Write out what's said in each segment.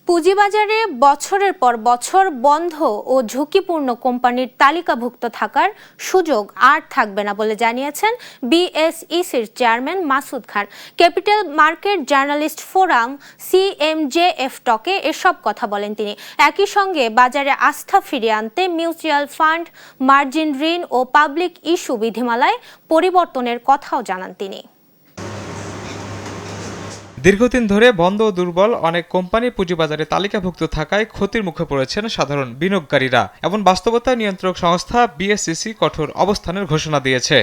পুঁজিবাজারে বছরের পর বছর বন্ধ ও ঝুঁকিপূর্ণ কোম্পানির তালিকাভুক্ত থাকার সুযোগ আর থাকবে না বলে জানিয়েছেন বিএসইসির chairman Masud Khan. Capital market journalist forum CMJF টকে এসব কথা বলেন তিনি। একই সঙ্গে বাজারে আস্থা ফিরিয়ে আনতে মিউচুয়াল ফান্ড, মার্জিন ঋণ ও পাবলিক ইস্যু বিধিমালায় পরিবর্তনের কথাও জানান তিনি। দীর্ঘদিন ধরে বন্ধ ও দুর্বল অনেক কোম্পানি পুঁজিবাজারে তালিকাভুক্ত থাকায় ক্ষতির মুখে পড়েছেন সাধারণ বিনিয়োগকারীরা। এমন বাস্তবতা নিয়ন্ত্রক সংস্থা বিএসইসি কঠোর অবস্থানের ঘোষণা দিয়েছে।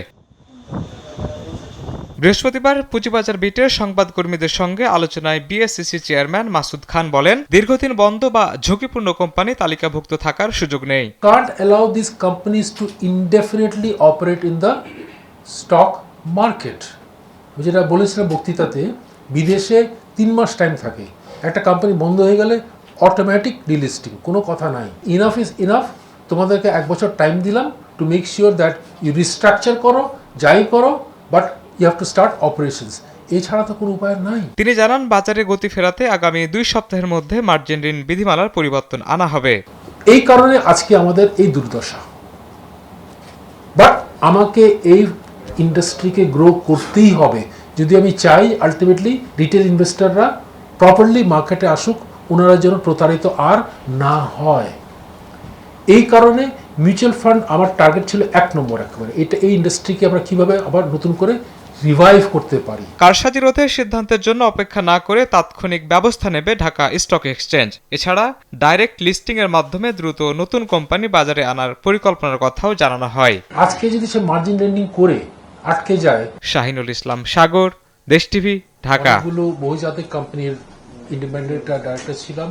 বৃহস্পতিবার পুঁজিবাজার বিটের সংবাদকর্মীদের সঙ্গে আলোচনায় বিএসইসি চেয়ারম্যান মাসুদ খান বলেন, দীর্ঘদিন বন্ধ বা ঝুঁকিপূর্ণ কোম্পানি তালিকাভুক্ত থাকার সুযোগ নেই। Can't allow these companies to indefinitely operate in the stock market. যেটা বলেছিলাম বক্তৃতাতে, বিদেশে 3 মাস টাইম থাকে। একটা কোম্পানি বন্ধ হয়ে গেলে অটোমেটিক ডিলিস্টিং, কোনো কথা নাই। Enough is enough. তোমাদেরকে 1 বছর টাইম দিলাম to make sure that you restructure করো, যাই করো, but you have to start operations. এছাড়া তো কোনো উপায় নাই। তিনি জানান, বাজারে গতি ফেরাতে আগামী 2 সপ্তাহের মধ্যে মার্জিন ঋণ বিধিমালার পরিবর্তন আনা হবে। এই কারণে আজকে আমাদের এই দুর্দশা। বাট আমাকে এই ইন্ডাস্ট্রিকে গ্রো করতেই হবে যদি আমি চাই আলটিমেটলি রিটেল ইনভেস্টররা প্রপারলি মার্কেটে আসুক, ওনারা যেন প্রতারিত আর না হয়। এই কারণে মিউচুয়াল ফান্ড আমার টার্গেট ছিল 1 নম্বর একেবারে। এই ইন্ডাস্ট্রিকে আমরা কিভাবে আবার নতুন করে রিভাইভ করতে পারি। কারসাজি রোধের সিদ্ধান্তের জন্য অপেক্ষা না করে তাৎক্ষণিক ব্যবস্থা নেবে ঢাকা স্টক এক্সচেঞ্জ। এছাড়া ডাইরেক্ট লিস্টিং এর মাধ্যমে দ্রুত নতুন কোম্পানি বাজারে আনার পরিকল্পনার কথাও জানানো হয়। আজকে যদি সে মার্জিন লেন্ডিং করে আটকে যায়। শাহিনুল ইসলাম সাগর, দেশ টিভি, ঢাকা। বহুজাতিক কোম্পানির ইন্ডিপেন্ডেন্ট ডাইরেক্টর ছিলাম।